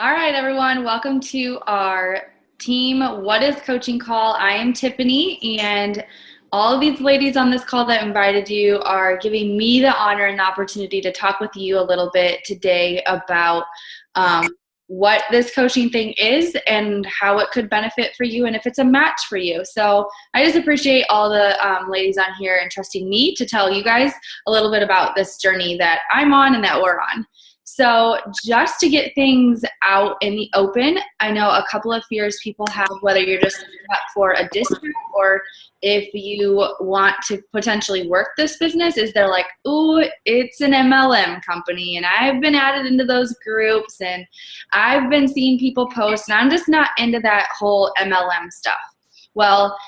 All right, everyone, welcome to our team What is Coaching Call. I am Tiffany, and all of these ladies on this call that invited you are giving me the honor and the opportunity to talk with you a little bit today about what this coaching thing is and how it could benefit for you and if it's a match for you. So I just appreciate all the ladies on here entrusting me to tell you guys a little bit about this journey that I'm on and that we're on. So just to get things out in the open, I know a couple of fears people have, whether you're just up for a discount or if you want to potentially work this business, is they're like, ooh, it's an MLM company, and I've been added into those groups, and I've been seeing people post, and I'm just not into that whole MLM stuff. Well,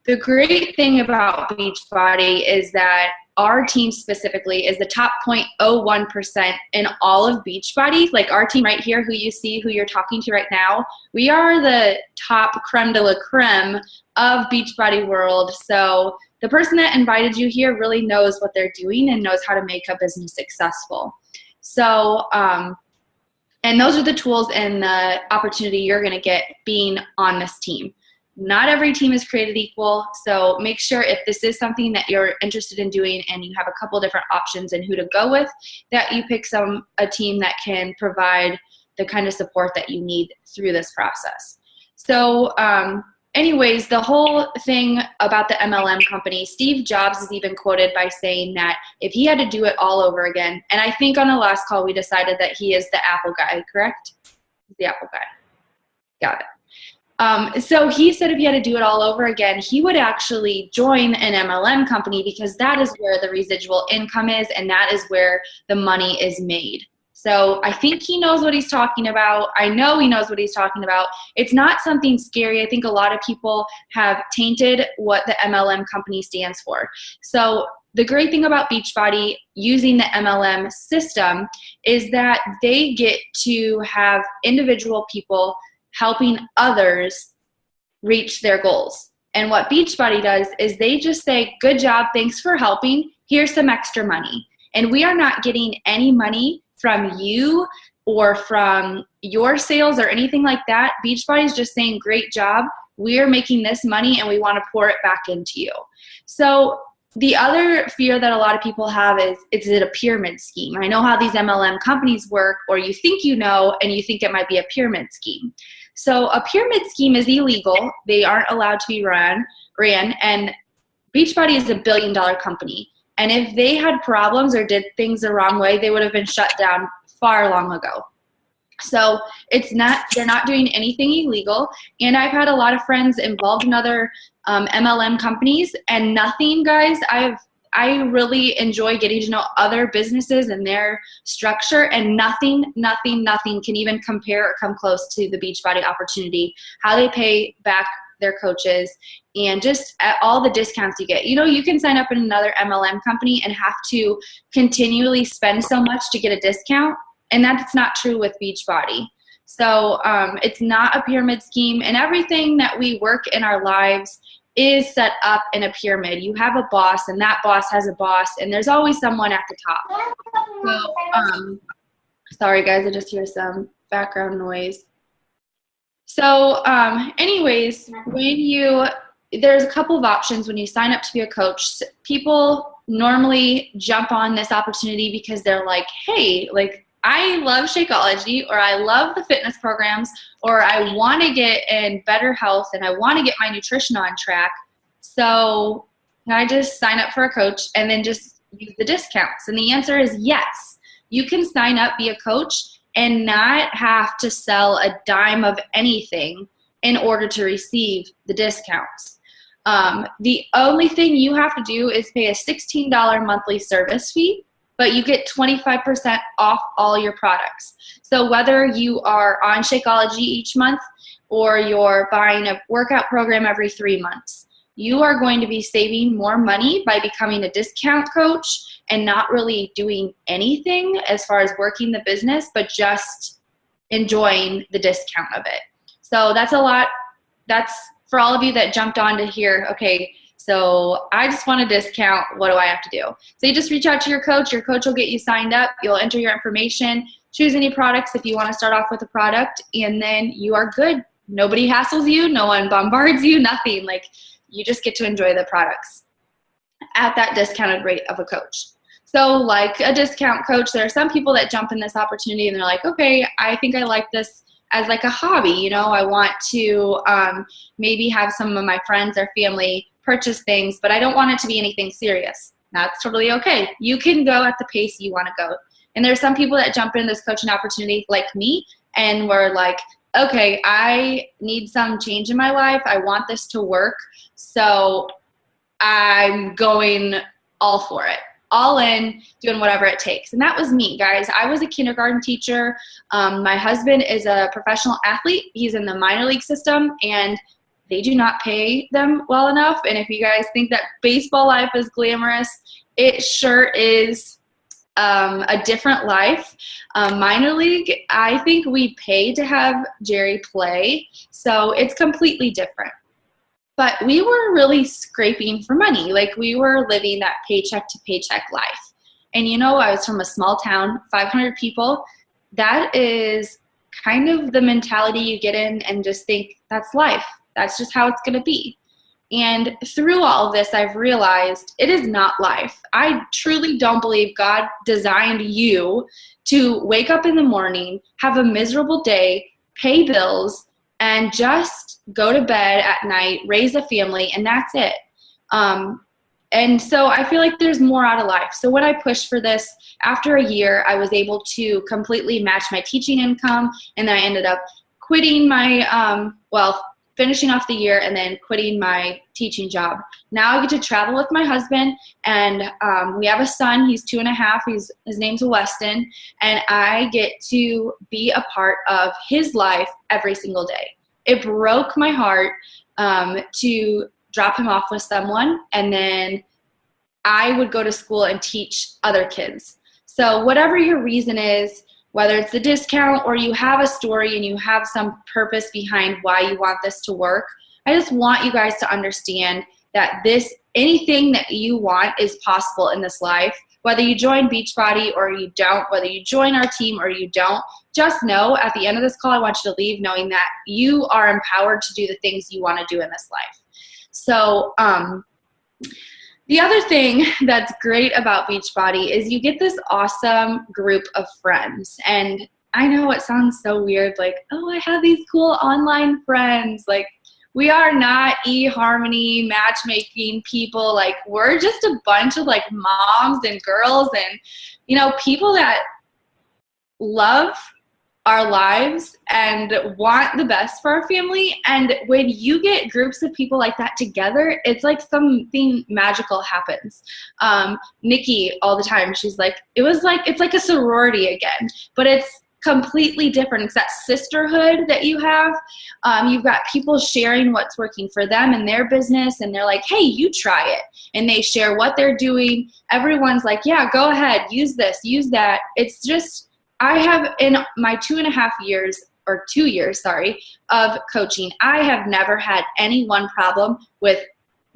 the great thing about Beachbody is that our team specifically is the top 0.01% in all of Beachbody. Like our team right here, who you see, who you're talking to right now, we are the top creme de la creme of Beachbody world. So the person that invited you here really knows what they're doing and knows how to make a business successful. So, and those are the tools and the opportunity you're going to get being on this team. Not every team is created equal, so make sure if this is something that you're interested in doing and you have a couple different options and who to go with, that you pick a team that can provide the kind of support that you need through this process. So anyways, the whole thing about the MLM company, Steve Jobs is even quoted by saying that if he had to do it all over again, and I think on the last call we decided that he is the Apple guy, correct? The Apple guy. Got it. So he said if he had to do it all over again, he would actually join an MLM company because that is where the residual income is and that is where the money is made. So I think he knows what he's talking about. I know he knows what he's talking about. It's not something scary. I think a lot of people have tainted what the MLM company stands for. So the great thing about Beachbody using the MLM system is that they get to have individual people helping others reach their goals. And what Beachbody does is they just say, good job, thanks for helping, here's some extra money. And we are not getting any money from you or from your sales or anything like that. Beachbody is just saying, great job, we're making this money and we want to pour it back into you. So the other fear that a lot of people have is it a pyramid scheme? I know how these MLM companies work, or you think you know, and you think it might be a pyramid scheme. So a pyramid scheme is illegal. They aren't allowed to be ran, and Beachbody is $1 billion company. And if they had problems or did things the wrong way, they would have been shut down far long ago. So they're not doing anything illegal. And I've had a lot of friends involved in other MLM companies, and nothing, guys, I really enjoy getting to know other businesses and their structure, and nothing can even compare or come close to the Beachbody opportunity, how they pay back their coaches, and just at all the discounts you get. You know, you can sign up in another MLM company and have to continually spend so much to get a discount, and that's not true with Beachbody. So it's not a pyramid scheme, and everything that we work in our lives is set up in a pyramid. You have a boss, and that boss has a boss, and there's always someone at the top. So, sorry guys, I just hear some background noise. So anyways, there's a couple of options when you sign up to be a coach. People normally jump on this opportunity because they're like, hey, like, I love Shakeology, or I love the fitness programs, or I want to get in better health and I want to get my nutrition on track. So can I just sign up for a coach and then just use the discounts? And the answer is yes. You can sign up, be a coach, and not have to sell a dime of anything in order to receive the discounts. The only thing you have to do is pay a $16 monthly service fee, but you get 25% off all your products. So whether you are on Shakeology each month or you're buying a workout program every 3 months, you are going to be saving more money by becoming a discount coach and not really doing anything as far as working the business, but just enjoying the discount of it. So that's a lot. That's for all of you that jumped on to hear, okay, so I just want a discount. What do I have to do? So you just reach out to your coach. Your coach will get you signed up. You'll enter your information. choose any products if you want to start off with a product, and then you are good. Nobody hassles you. No one bombards you, nothing. Like, you just get to enjoy the products at that discounted rate of a coach. So like a discount coach, there are some people that jump in this opportunity and they're like, okay, I think I like this as like a hobby. You know, I want to maybe have some of my friends or family purchase things, but I don't want it to be anything serious. That's totally okay. You can go at the pace you want to go. And there's some people that jump in this coaching opportunity like me, and we're like, okay, I need some change in my life. I want this to work. So I'm going all for it, all in, doing whatever it takes. And that was me, guys. I was a kindergarten teacher. My husband is a professional athlete. He's in the minor league system, and they do not pay them well enough. And if you guys think that baseball life is glamorous, it sure is a different life. Minor league, I think we pay to have Jerry play, so it's completely different. But we were really scraping for money. Like, we were living that paycheck to paycheck life. And you know, I was from a small town, 500 people. That is kind of the mentality you get in and just think that's life. That's just how it's going to be. And through all of this, I've realized it is not life. I truly don't believe God designed you to wake up in the morning, have a miserable day, pay bills, and just go to bed at night, raise a family, and that's it. And so I feel like there's more out of life. So when I pushed for this, after a year, I was able to completely match my teaching income, and then I ended up quitting my, finishing off the year and then quitting my teaching job. Now I get to travel with my husband, and we have a son. He's 2.5. His name's Weston, and I get to be a part of his life every single day. It broke my heart to drop him off with someone, and then I would go to school and teach other kids. So whatever your reason is, whether it's the discount or you have a story and you have some purpose behind why you want this to work, I just want you guys to understand that anything that you want is possible in this life. Whether you join Beachbody or you don't, whether you join our team or you don't, just know at the end of this call, I want you to leave knowing that you are empowered to do the things you want to do in this life. So the other thing that's great about Beachbody is you get this awesome group of friends. And I know it sounds so weird, like, oh, I have these cool online friends. Like, we are not eHarmony matchmaking people. Like, we're just a bunch of like moms and girls and, you know, people that love our lives and want the best for our family. And when you get groups of people like that together, it's like something magical happens. Nikki all the time, she's like, it's like a sorority again, but it's completely different. It's that sisterhood that you have. You've got people sharing what's working for them in their business, and they're like, hey, you try it. And they share what they're doing. Everyone's like, yeah, go ahead, use this, use that. It's just, I have, in my 2.5 years, or 2 years, of coaching, I have never had any one problem with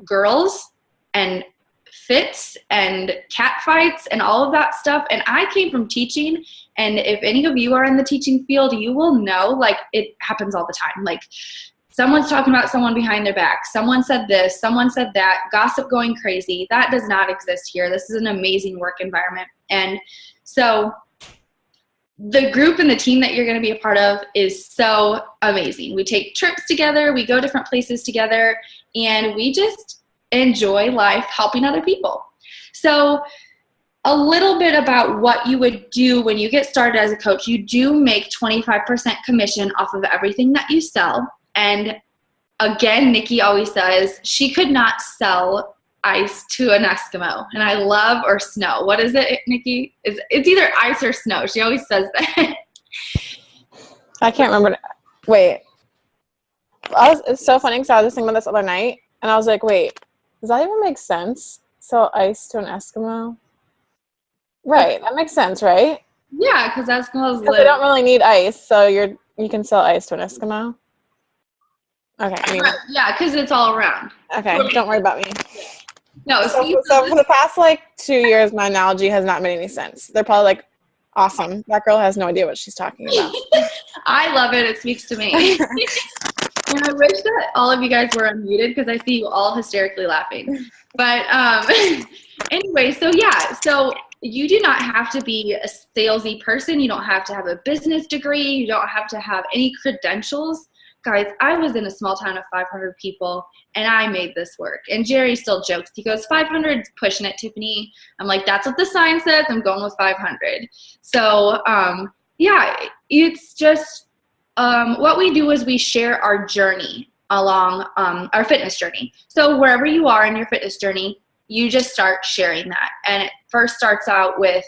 girls and fits and cat fights and all of that stuff. And I came from teaching, and if any of you are in the teaching field, you will know, like, it happens all the time. Like, someone's talking about someone behind their back. Someone said this, someone said that, gossip going crazy. That does not exist here. This is an amazing work environment. And so the group and the team that you're going to be a part of is so amazing. We take trips together, we go different places together, and we just enjoy life helping other people. So a little bit about what you would do when you get started as a coach. You do make 25% commission off of everything that you sell. And again, Nikki always says she could not sell ice to an Eskimo. And I love, or snow. What is it, Nikki? It's either ice or snow. She always says that. I can't remember. Wait. It's so funny because I was thinking about this other night, and I was like, wait, does that even make sense? Sell ice to an Eskimo? Right. That makes sense, right? Yeah, because Eskimos live. They don't really need ice, so you can sell ice to an Eskimo. Okay. Yeah, because it's all around. Okay. Don't worry about me. No, so for the past 2 years, my analogy has not made any sense. They're probably like, Awesome. That girl has no idea what she's talking about. I love it. It speaks to me. And I wish that all of you guys were unmuted because I see you all hysterically laughing. But anyway, so you do not have to be a salesy person. You don't have to have a business degree. You don't have to have any credentials. Guys, I was in a small town of 500 people, and I made this work. And Jerry still jokes. He goes, 500 is pushing it, Tiffany. I'm like, that's what the sign says. I'm going with 500. So, it's just what we do is we share our journey along our fitness journey. So wherever you are in your fitness journey, you just start sharing that. And it first starts out with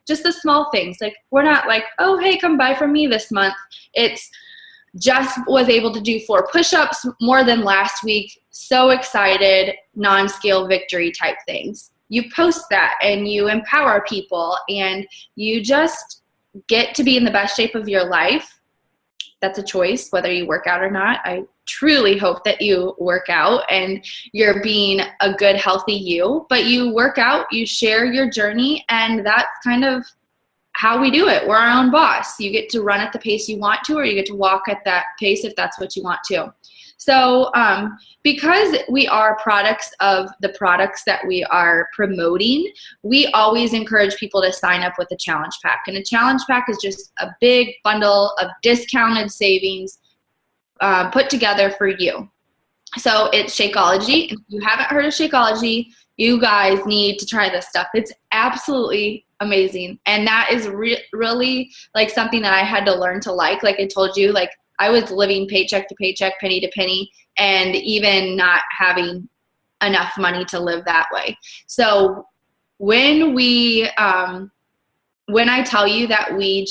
just the small things. Like, we're not like, oh, hey, come buy from me this month. It's just was able to do 4 push-ups more than last week. So excited, non-scale victory type things. You post that and you empower people and you just get to be in the best shape of your life. That's a choice, whether you work out or not. I truly hope that you work out and you're being a good, healthy you. But you work out, you share your journey, and that's kind of how we do it. We're our own boss. You get to run at the pace you want to, or you get to walk at that pace if that's what you want to. So because we are products of the products that we are promoting, we always encourage people to sign up with a challenge pack. And a challenge pack is just a big bundle of discounted savings put together for you. So it's Shakeology. If you haven't heard of Shakeology, you guys need to try this stuff. It's absolutely amazing. And that is really like something that I had to learn to like. Like I told you, like I was living paycheck to paycheck, penny to penny, and even not having enough money to live that way. So when I tell you that we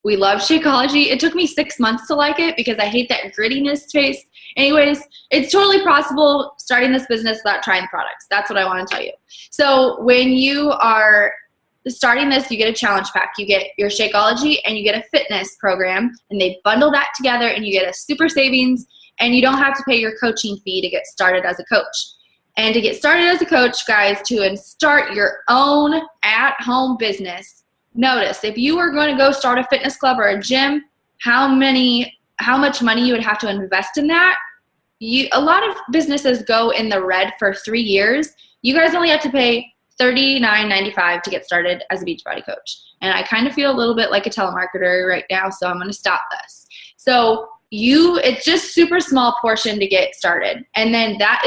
love Shakeology, it took me 6 months to like it because I hate that grittiness taste. Anyways, it's totally possible starting this business without trying the products. That's what I want to tell you. So when you are starting this, you get a challenge pack. You get your Shakeology and you get a fitness program, and they bundle that together and you get a super savings, and you don't have to pay your coaching fee to get started as a coach. And to get started as a coach, guys, to start your own at-home business, notice if you were going to go start a fitness club or a gym, how much money you would have to invest in that. A lot of businesses go in the red for 3 years. You guys only have to pay $39.95 to get started as a Beachbody coach. And I kind of feel a little bit like a telemarketer right now, so I'm going to stop this. So it's just super small portion to get started. And then that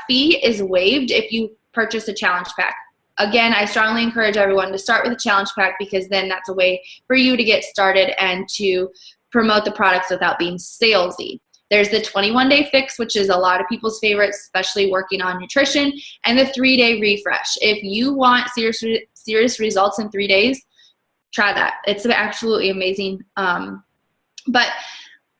fee is waived if you purchase a challenge pack. Again, I strongly encourage everyone to start with a challenge pack because then that's a way for you to get started and to promote the products without being salesy. There's the 21-day fix, which is a lot of people's favorites, especially working on nutrition, and the 3-day refresh. If you want serious results in 3 days, try that. It's absolutely amazing. But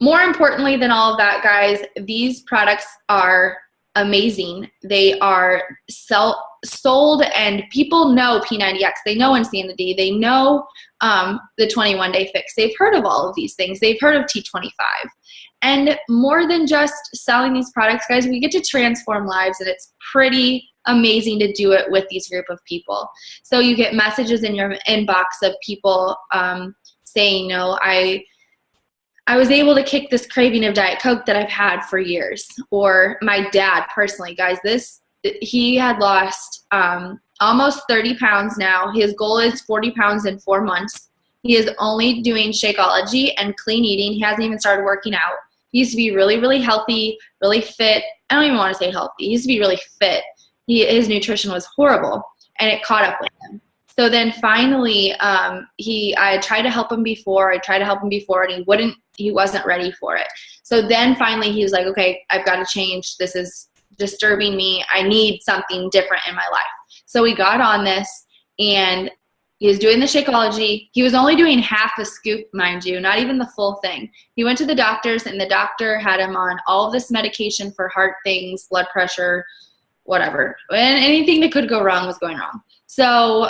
more importantly than all of that, guys, these products are amazing. They are sold, and people know P90X. They know Insanity. They know the 21-day fix. They've heard of all of these things. They've heard of T25. And more than just selling these products, guys, we get to transform lives, and it's pretty amazing to do it with these group of people. So you get messages in your inbox of people saying, I was able to kick this craving of Diet Coke that I've had for years. Or my dad personally, guys, he had lost almost 30 pounds now. His goal is 40 pounds in 4 months. He is only doing Shakeology and clean eating. He hasn't even started working out. He used to be really, really healthy, really fit. I don't even want to say healthy. He used to be really fit. His nutrition was horrible, and it caught up with him. So then finally, I tried to help him before. And he wasn't ready for it. So then finally he was like, okay, I've got to change. This is disturbing me. I need something different in my life. So we got on this, and he was doing the Shakeology. He was only doing half a scoop, mind you, not even the full thing. He went to the doctors, and the doctor had him on all of this medication for heart things, blood pressure, whatever. And anything that could go wrong was going wrong. So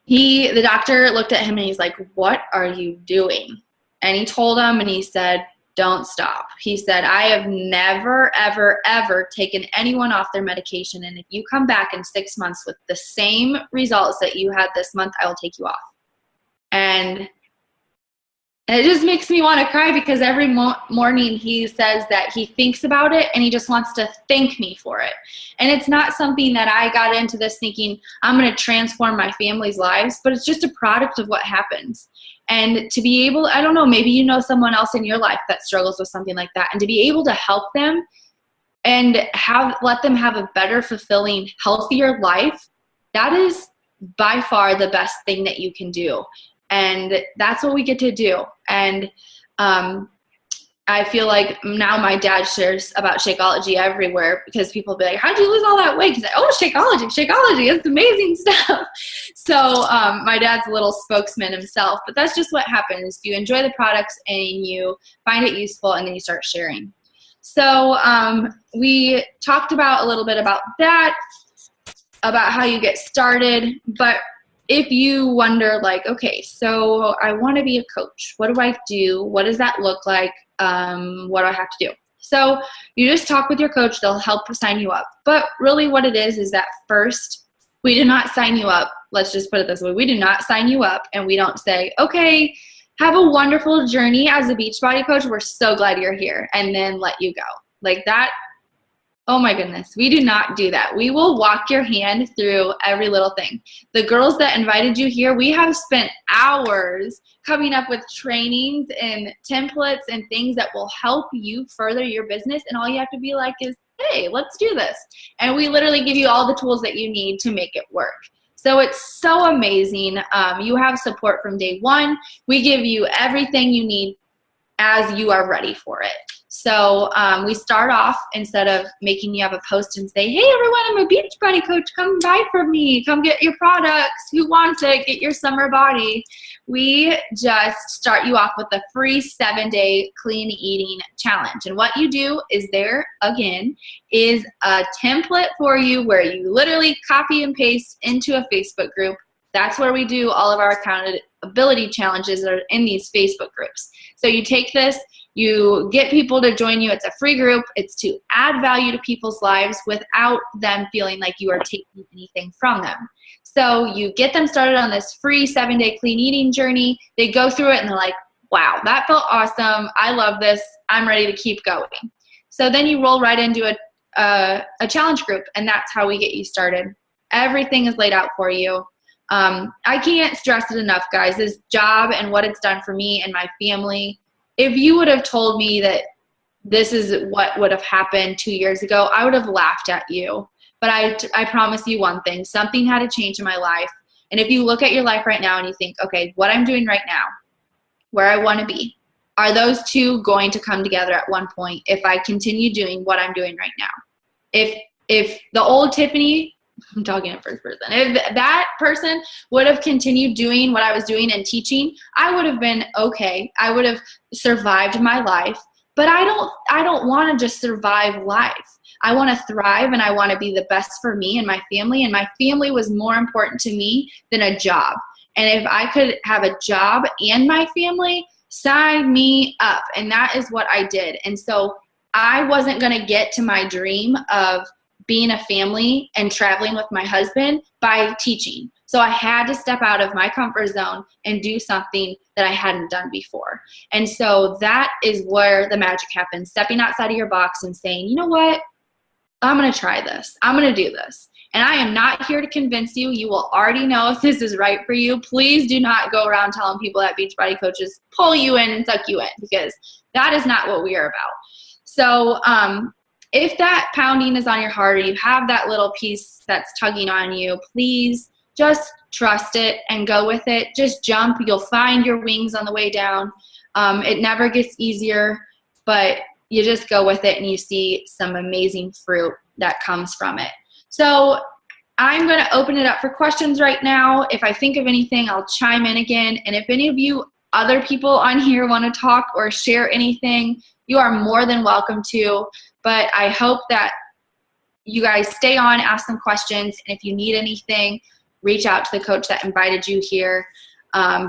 the doctor looked at him, and he's like, what are you doing? And he told him, and he said, don't stop. He said, I have never, ever, ever taken anyone off their medication. And if you come back in 6 months with the same results that you had this month, I will take you off. And it just makes me want to cry because every morning he says that he thinks about it and he just wants to thank me for it. And it's not something that I got into this thinking I'm going to transform my family's lives, but it's just a product of what happens. And to be able, I don't know, maybe you know someone else in your life that struggles with something like that, and to be able to help them and let them have a better, fulfilling, healthier life, that is by far the best thing that you can do. And that's what we get to do. And I feel like now my dad shares about Shakeology everywhere because people be like, how'd you lose all that weight? He's like, oh, Shakeology, it's amazing stuff. So my dad's a little spokesman himself, but that's just what happens. You enjoy the products and you find it useful and then you start sharing. So we talked about a little bit about that, about how you get started, but if you wonder, like, okay, so I want to be a coach. What do I do? What does that look like? What do I have to do? So you just talk with your coach. They'll help sign you up. But really what it is that first, we do not sign you up. Let's just put it this way. We do not sign you up and we don't say, okay, have a wonderful journey as a Beachbody coach. We're so glad you're here. And then let you go. Like that. Oh my goodness, we do not do that. We will walk your hand through every little thing. The girls that invited you here, we have spent hours coming up with trainings and templates and things that will help you further your business. And all you have to be like is, hey, let's do this. And we literally give you all the tools that you need to make it work. So it's so amazing. You have support from day one. We give you everything you need as you are ready for it. So we start off, instead of making you have a post and say, hey everyone, I'm a Beachbody coach, come buy from me, come get your products, who wants it, get your summer body. We just start you off with a free 7-day clean eating challenge. And what you do is there, again, is a template for you where you literally copy and paste into a Facebook group. That's where we do all of our accountability challenges that are in these Facebook groups. So you take this, you get people to join you. It's a free group. It's to add value to people's lives without them feeling like you are taking anything from them. So you get them started on this free 7-day clean eating journey. They go through it and they're like, wow, that felt awesome. I love this. I'm ready to keep going. So then you roll right into a challenge group, and that's how we get you started. Everything is laid out for you. I can't stress it enough, guys. This job and what it's done for me and my family. If you would have told me that this is what would have happened 2 years ago, I would have laughed at you. But I promise you one thing, something had to change in my life. And if you look at your life right now and you think, okay, what I'm doing right now, where I want to be, are those two going to come together at one point if I continue doing what I'm doing right now? If the old Tiffany, I'm talking in first person, if that person would have continued doing what I was doing and teaching, I would have been okay. I would have survived my life. But I don't want to just survive life. I want to thrive, and I want to be the best for me and my family. And my family was more important to me than a job. And if I could have a job and my family, sign me up. And that is what I did. And so I wasn't going to get to my dream of being a family and traveling with my husband by teaching. So I had to step out of my comfort zone and do something that I hadn't done before. And so that is where the magic happens, stepping outside of your box and saying, you know what? I'm going to try this. I'm going to do this. And I am not here to convince you. You will already know if this is right for you. Please do not go around telling people that Beachbody coaches pull you in and suck you in, because that is not what we are about. So if that pounding is on your heart, or you have that little piece that's tugging on you, please just trust it and go with it. Just jump. You'll find your wings on the way down. It never gets easier, but you just go with it and you see some amazing fruit that comes from it. So I'm going to open it up for questions right now. If I think of anything, I'll chime in again. And if any of you other people on here want to talk or share anything, you are more than welcome to. But I hope that you guys stay on, ask some questions. And if you need anything, reach out to the coach that invited you here.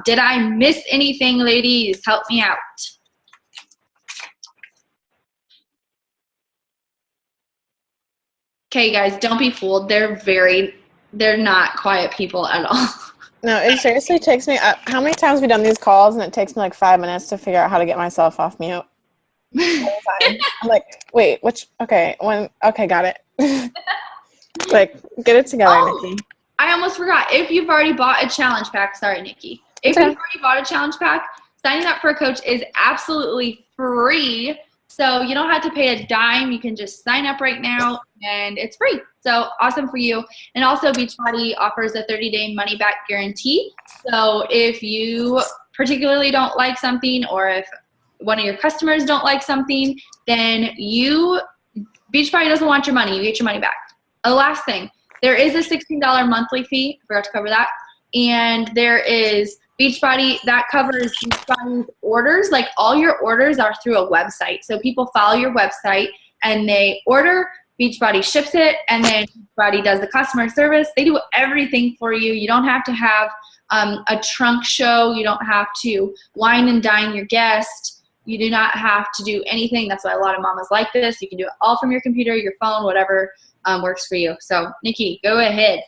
Did I miss anything, ladies? Help me out. Okay, guys, don't be fooled. They're not quiet people at all. No, it seriously takes me, how many times have we done these calls and it takes me like 5 minutes to figure out how to get myself off mute? Every time. I'm like, wait, okay, got it. Like, get it together, Nikki. I almost forgot. If you've already bought a challenge pack, sorry, Nikki. If you've already bought a challenge pack, signing up for a coach is absolutely free. So you don't have to pay a dime. You can just sign up right now, and it's free. So awesome for you. And also, Beachbody offers a 30-day money-back guarantee. So if you particularly don't like something, or if one of your customers don't like something, then Beachbody doesn't want your money. You get your money back. The last thing, there is a $16 monthly fee. I forgot to cover that. And there is Beachbody, that covers Beachbody's orders. Like, all your orders are through a website. So people follow your website and they order, Beachbody ships it, and then Beachbody does the customer service. They do everything for you. You don't have to have a trunk show. You don't have to wine and dine your guest. You do not have to do anything. That's why a lot of mamas like this. You can do it all from your computer, your phone, whatever works for you. So, Nikki, go ahead.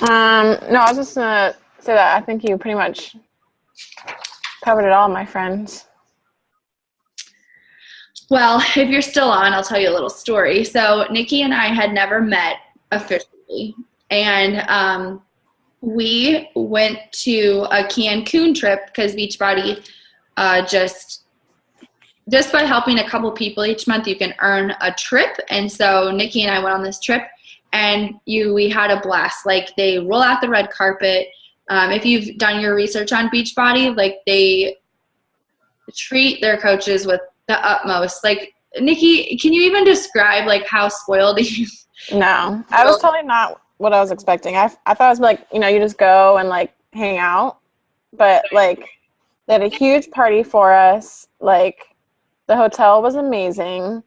No, I was just going to say that I think you pretty much covered it all, my friends. Well, if you're still on, I'll tell you a little story. So Nikki and I had never met officially, and we went to a Cancun trip because Beachbody just by helping a couple people each month, you can earn a trip. And so Nikki and I went on this trip, and we had a blast. Like, they roll out the red carpet. If you've done your research on Beachbody, like, they treat their coaches with the utmost. Like, Nikki, can you even describe like how spoiled you? No, I was totally not what I was expecting. I thought it was like, you just go and like hang out, but like they had a huge party for us. Like, the hotel was amazing.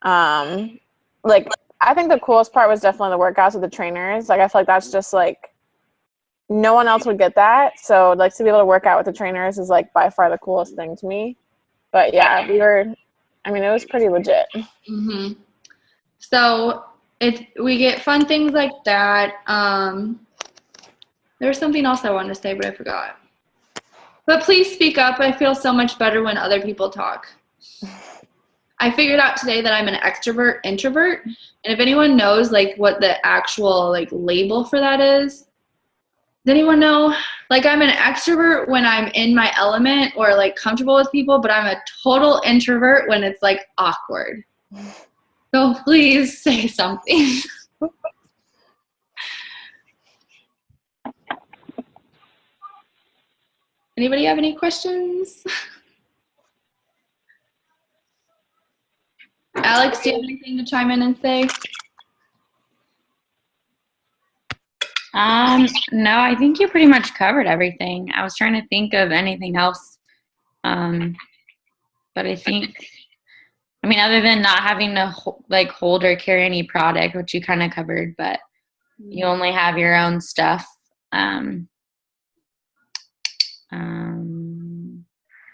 Like, I think the coolest part was definitely the workouts with the trainers. Like, I feel like that's just like no one else would get that. So like to be able to work out with the trainers is like by far the coolest thing to me. But yeah, it was pretty legit. Mm-hmm. So we get fun things like that. There was something else I wanted to say, but I forgot. But please speak up. I feel so much better when other people talk. I figured out today that I'm an extrovert introvert. And if anyone knows like what the actual like label for that is, does anyone know? Like, I'm an extrovert when I'm in my element or like comfortable with people, but I'm a total introvert when it's like awkward. So please say something. Anybody have any questions? Alex, do you have anything to chime in and say? No, I think you pretty much covered everything. I was trying to think of anything else. But I think, other than not having to hold or carry any product, which you kind of covered, but you only have your own stuff.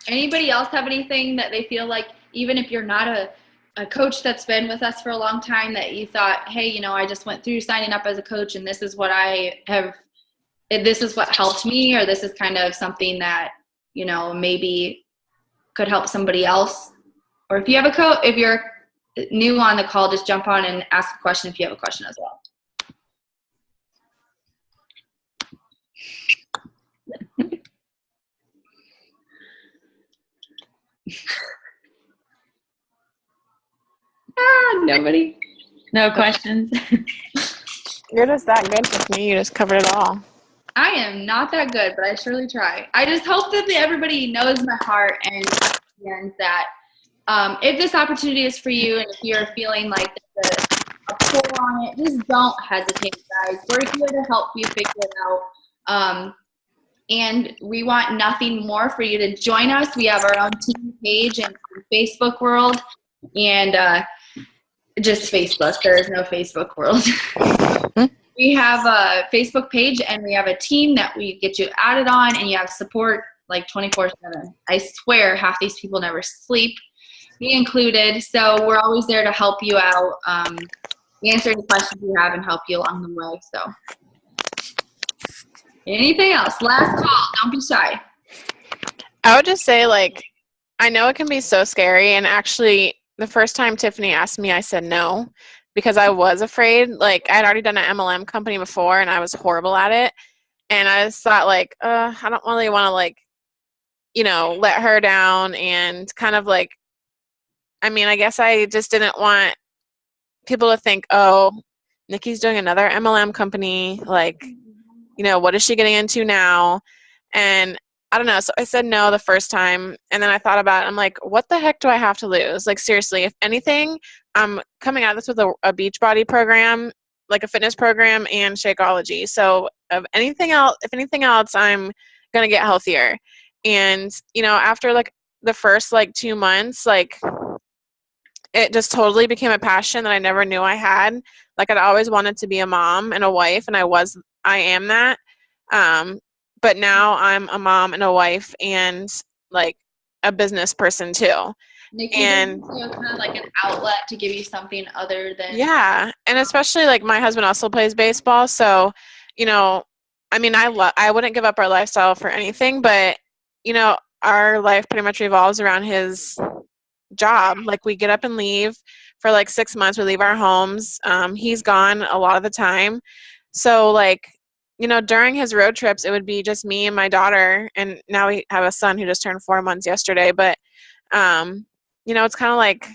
Anybody else have anything that they feel like, even if you're not a coach that's been with us for a long time, that you thought, hey, I just went through signing up as a coach and this is what this is what helped me, or this is kind of something that, maybe could help somebody else? Or if you have if you're new on the call, just jump on and ask a question if you have a question as well. Nobody. No questions. You're just that good with me. You just covered it all. I am not that good, but I surely try. I just hope that everybody knows my heart and understands that if this opportunity is for you, and if you're feeling like there's a pull on it, just don't hesitate, guys. We're here to help you figure it out. And we want nothing more for you to join us. We have our own team page in the Facebook world, and just Facebook. There is no Facebook world. We have a Facebook page, and we have a team that we get you added on, and you have support like 24/7. I swear half these people never sleep. me included. So we're always there to help you out, answer any questions you have and help you along the way. So anything else? Last call. Don't be shy. I would just say, like, I know it can be so scary. And actually, the first time Tiffany asked me, I said no because I was afraid. Like, I had already done an MLM company before and I was horrible at it. And I just thought, like, I don't really want to, like, let her down and kind of like, I mean, I guess I just didn't want people to think, oh, Nikki's doing another MLM company. Like, what is she getting into now? And I don't know. So I said no the first time. And then I thought about it. I'm like, what the heck do I have to lose? Like, seriously, if anything, I'm coming at this with a Beachbody program, like a fitness program and Shakeology. So if anything else, I'm going to get healthier. And, after like the first like 2 months, like it just totally became a passion that I never knew I had. Like, I'd always wanted to be a mom and a wife, and I am that. But now I'm a mom and a wife and like a business person too. Nikki, and kind of like an outlet to give you something other than. Yeah. And especially like my husband also plays baseball. So, I mean, I wouldn't give up our lifestyle for anything, but our life pretty much revolves around his job. Like, we get up and leave for like 6 months. We leave our homes. He's gone a lot of the time. So like, during his road trips, it would be just me and my daughter. And now we have a son who just turned 4 months yesterday. But, it's kind of like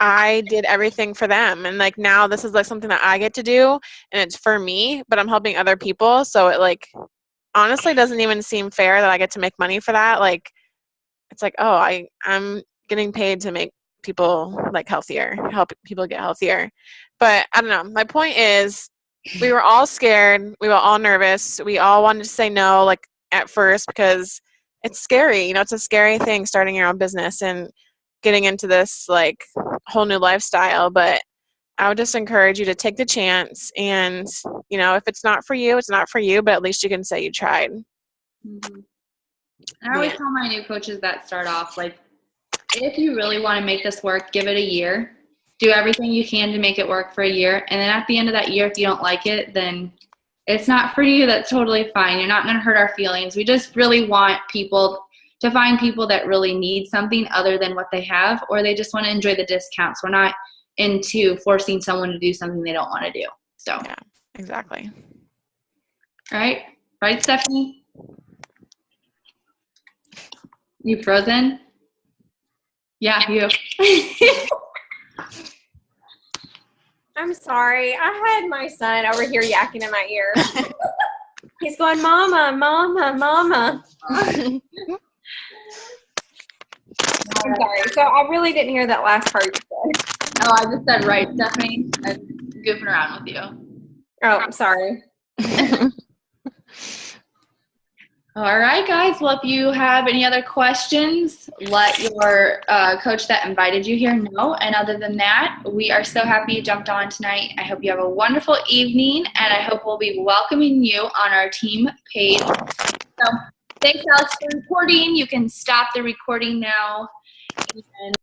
I did everything for them. And like, now this is like something that I get to do and it's for me, but I'm helping other people. So it like, honestly doesn't even seem fair that I get to make money for that. Like, it's like, oh, I'm getting paid to make people like healthier, help people get healthier. But I don't know. My point is, we were all scared. We were all nervous. We all wanted to say no, like at first, because it's scary. It's a scary thing starting your own business and getting into this like whole new lifestyle. But I would just encourage you to take the chance. And, if it's not for you, it's not for you, but at least you can say you tried. Mm-hmm. I always tell my new coaches that start off, like, if you really want to make this work, give it a year. Do everything you can to make it work for a year. And then at the end of that year, if you don't like it, then it's not for you. That's totally fine. You're not going to hurt our feelings. We just really want people to find people that really need something other than what they have, or they just want to enjoy the discounts. We're not into forcing someone to do something they don't want to do. So yeah, exactly. All right. Right, Stephanie? You frozen? Yeah, you. I'm sorry. I had my son over here yakking in my ear. He's going, Mama, Mama, Mama. I'm sorry. So I really didn't hear that last part you said. Oh, I just said right, Stephanie. I'm goofing around with you. Oh, I'm sorry. All right, guys. Well, if you have any other questions, let your coach that invited you here know. And other than that, we are so happy you jumped on tonight. I hope you have a wonderful evening, and I hope we'll be welcoming you on our team page. So thanks, Alex, for recording. You can stop the recording now. And